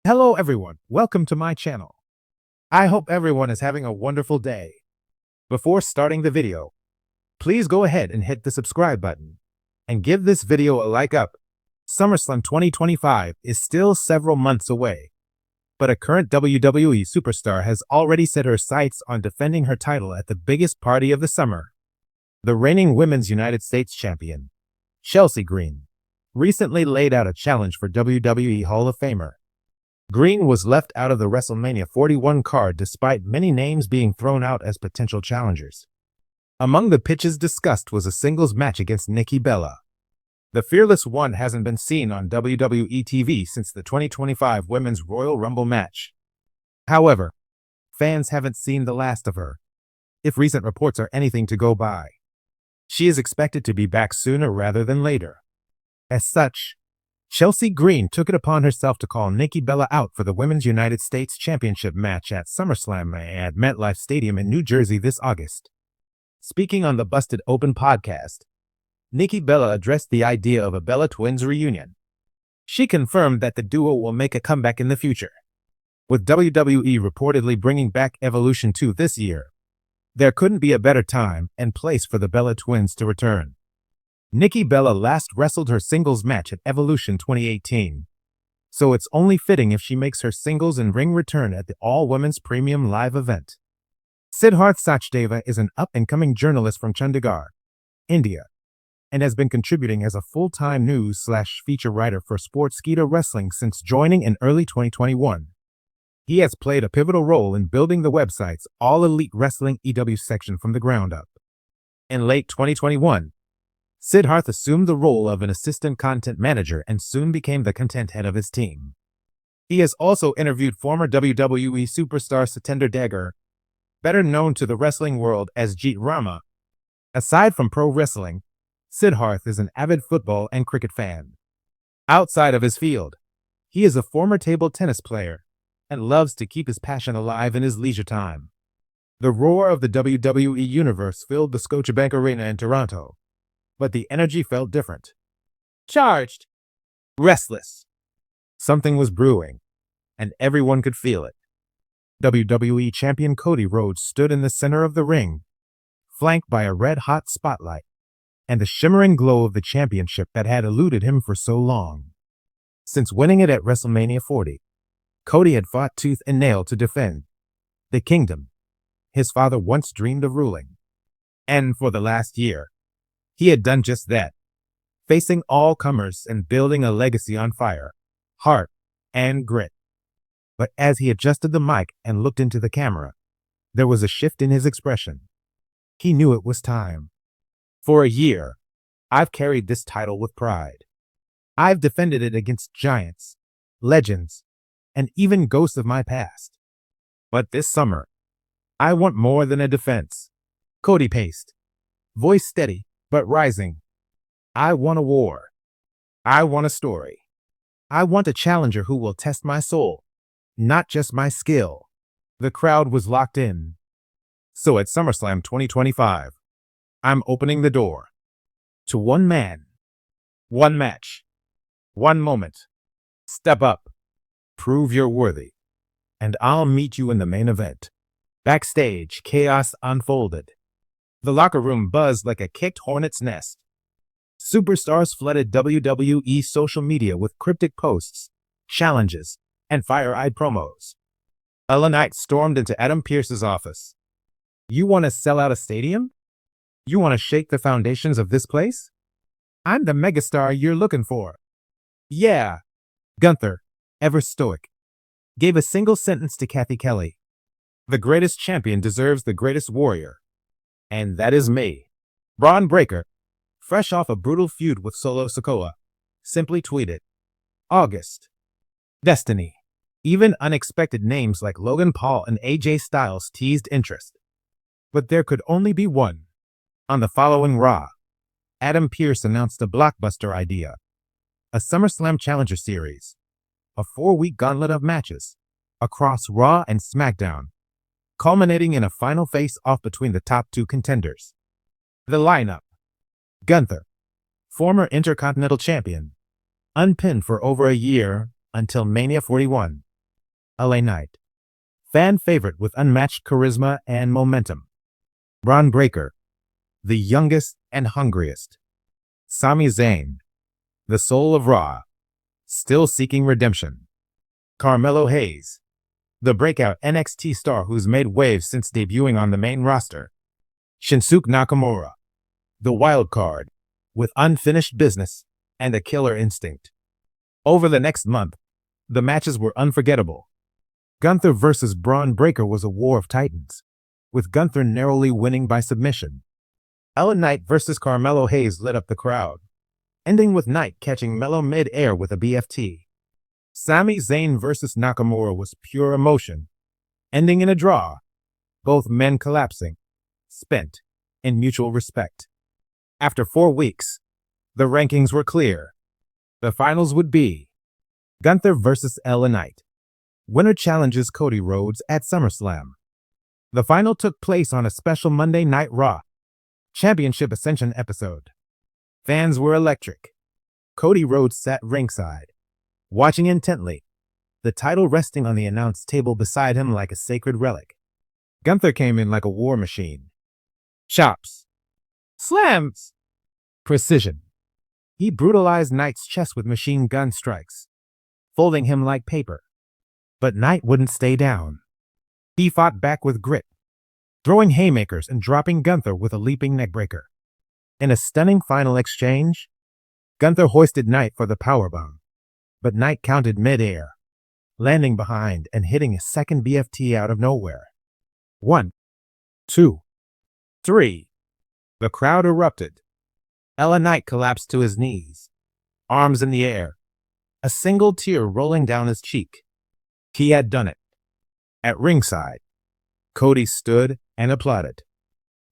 Hello everyone, welcome to my channel. I hope everyone is having a wonderful day. Before starting the video, please go ahead and hit the subscribe button and give this video a like up. SummerSlam 2025 is still several months away, but a current WWE superstar has already set her sights on defending her title at the biggest party of the summer. The reigning Women's United States Champion, Chelsea Green, recently laid out a challenge for WWE Hall of Famer. Green was left out of the WrestleMania 41 card despite many names being thrown out as potential challengers. Among the pitches discussed was a singles match against Nikki Bella. The Fearless One hasn't been seen on WWE TV since the 2025 Women's Royal Rumble match. However, fans haven't seen the last of her, if recent reports are anything to go by. She is expected to be back sooner rather than later. As such, Chelsea Green took it upon herself to call Nikki Bella out for the Women's United States Championship match at SummerSlam at MetLife Stadium in New Jersey this August. Speaking on the Busted Open podcast, Nikki Bella addressed the idea of a Bella Twins reunion. She confirmed that the duo will make a comeback in the future, with WWE reportedly bringing back Evolution 2 this year. There couldn't be a better time and place for the Bella Twins to return. Nikki Bella last wrestled her singles match at Evolution 2018, so it's only fitting if she makes her singles and ring return at the all-women's premium live event. Siddharth Sachdeva is an up-and-coming journalist from Chandigarh, India, and has been contributing as a full-time news/feature writer for Sportskeeda Wrestling since joining in early 2021. He has played a pivotal role in building the website's All Elite Wrestling EW section from the ground up. In late 2021, Siddharth assumed the role of an assistant content manager and soon became the content head of his team. He has also interviewed former WWE superstar Satinder Dagger, better known to the wrestling world as Jeet Rama. Aside from pro wrestling, Siddharth is an avid football and cricket fan. Outside of his field, he is a former table tennis player and loves to keep his passion alive in his leisure time. The roar of the WWE universe filled the Scotiabank Arena in Toronto, but the energy felt different. Charged. Restless. Something was brewing, and everyone could feel it. WWE champion Cody Rhodes stood in the center of the ring, flanked by a red-hot spotlight and the shimmering glow of the championship that had eluded him for so long. Since winning it at WrestleMania 40, Cody had fought tooth and nail to defend the kingdom his father once dreamed of ruling. And for the last year, he had done just that, facing all comers and building a legacy on fire, heart, and grit. But as he adjusted the mic and looked into the camera, there was a shift in his expression. He knew it was time. For a year, I've carried this title with pride. I've defended it against giants, legends, and even ghosts of my past. But this summer, I want more than a defense. Cody paced, voice steady but rising. I want a war. I want a story. I want a challenger who will test my soul, not just my skill. The crowd was locked in. So at SummerSlam 2025, I'm opening the door to one man, one match, one moment. Step up, prove you're worthy, and I'll meet you in the main event. Backstage, chaos unfolded. The locker room buzzed like a kicked hornet's nest. Superstars flooded WWE social media with cryptic posts, challenges, and fire-eyed promos. LA Knight stormed into Adam Pearce's office. You want to sell out a stadium? You want to shake the foundations of this place? I'm the megastar you're looking for. Yeah. Gunther, ever stoic, gave a single sentence to Kathy Kelly. The greatest champion deserves the greatest warrior. And that is me. Braun Breaker, fresh off a brutal feud with Solo Sikoa, simply tweeted, August. Destiny. Even unexpected names like Logan Paul and AJ Styles teased interest. But there could only be one. On the following Raw, Adam Pearce announced a blockbuster idea. A SummerSlam Challenger Series. A 4-week gauntlet of matches across Raw and SmackDown, culminating in a final face-off between the top two contenders. The lineup. Gunther, former Intercontinental Champion, unpinned for over a year until Mania 41. LA Knight, fan favorite with unmatched charisma and momentum. Braun Breaker, the youngest and hungriest. Sami Zayn, the soul of Raw, still seeking redemption. Carmelo Hayes, the breakout NXT star who's made waves since debuting on the main roster. Shinsuke Nakamura, the wild card, with unfinished business and a killer instinct. Over the next month, the matches were unforgettable. Gunther versus Braun Breaker was a war of titans, with Gunther narrowly winning by submission. LA Knight versus Carmelo Hayes lit up the crowd, ending with Knight catching Melo mid-air with a BFT. Sami Zayn versus Nakamura was pure emotion, ending in a draw, both men collapsing, spent in mutual respect. After 4 weeks, the rankings were clear. The finals would be Gunther versus LA Knight. Winner challenges Cody Rhodes at SummerSlam. The final took place on a special Monday Night Raw Championship Ascension episode. Fans were electric. Cody Rhodes sat ringside, watching intently, the title resting on the announce table beside him like a sacred relic. Gunther came in like a war machine. Chops. Slams. Precision. He brutalized Knight's chest with machine gun strikes, folding him like paper. But Knight wouldn't stay down. He fought back with grit, throwing haymakers and dropping Gunther with a leaping neckbreaker. In a stunning final exchange, Gunther hoisted Knight for the powerbomb, but Knight countered mid-air, landing behind and hitting a second BFT out of nowhere. 1, 2, 3. The crowd erupted. LA Knight collapsed to his knees, arms in the air, a single tear rolling down his cheek. He had done it. At ringside, Cody stood and applauded,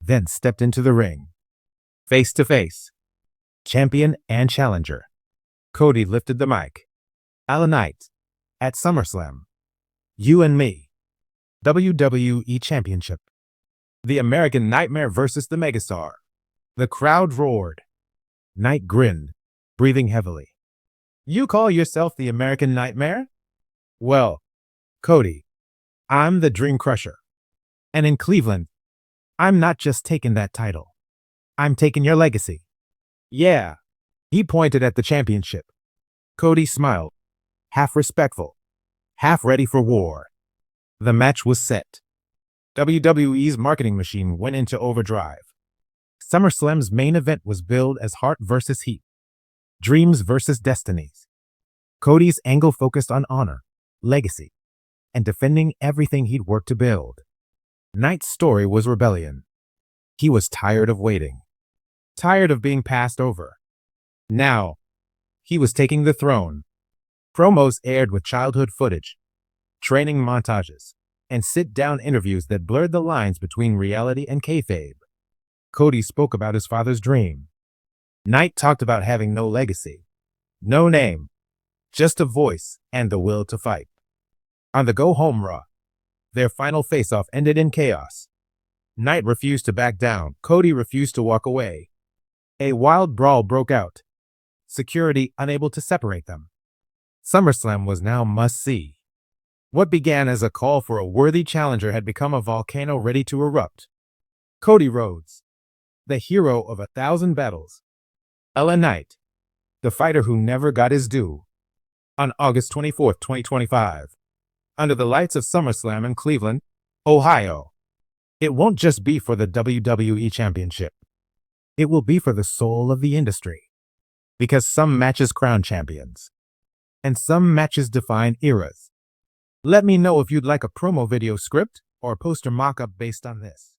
then stepped into the ring. Face to face, champion and challenger. Cody lifted the mic. LA Knight, at SummerSlam. You and me. WWE Championship. The American Nightmare versus the Megastar. The crowd roared. Knight grinned, breathing heavily. You call yourself the American Nightmare? Well, Cody, I'm the Dream Crusher. And in Cleveland, I'm not just taking that title. I'm taking your legacy. Yeah. He pointed at the championship. Cody smiled, half respectful, half ready for war. The match was set. WWE's marketing machine went into overdrive. SummerSlam's main event was billed as Heart versus Heat, Dreams versus Destinies. Cody's angle focused on honor, legacy, and defending everything he'd worked to build. Knight's story was rebellion. He was tired of waiting, tired of being passed over. Now, he was taking the throne. Promos aired with childhood footage, training montages, and sit-down interviews that blurred the lines between reality and kayfabe. Cody spoke about his father's dream. Knight talked about having no legacy, no name, just a voice and the will to fight. On the go-home Raw, their final face-off ended in chaos. Knight refused to back down. Cody refused to walk away. A wild brawl broke out, security unable to separate them. SummerSlam was now must-see. What began as a call for a worthy challenger had become a volcano ready to erupt. Cody Rhodes, the hero of 1,000 battles. LA Knight, the fighter who never got his due. On August 24, 2025, under the lights of SummerSlam in Cleveland, Ohio. It won't just be for the WWE Championship. It will be for the soul of the industry. Because some matches crown champions, and some matches define eras. Let me know if you'd like a promo video script or poster mock-up based on this.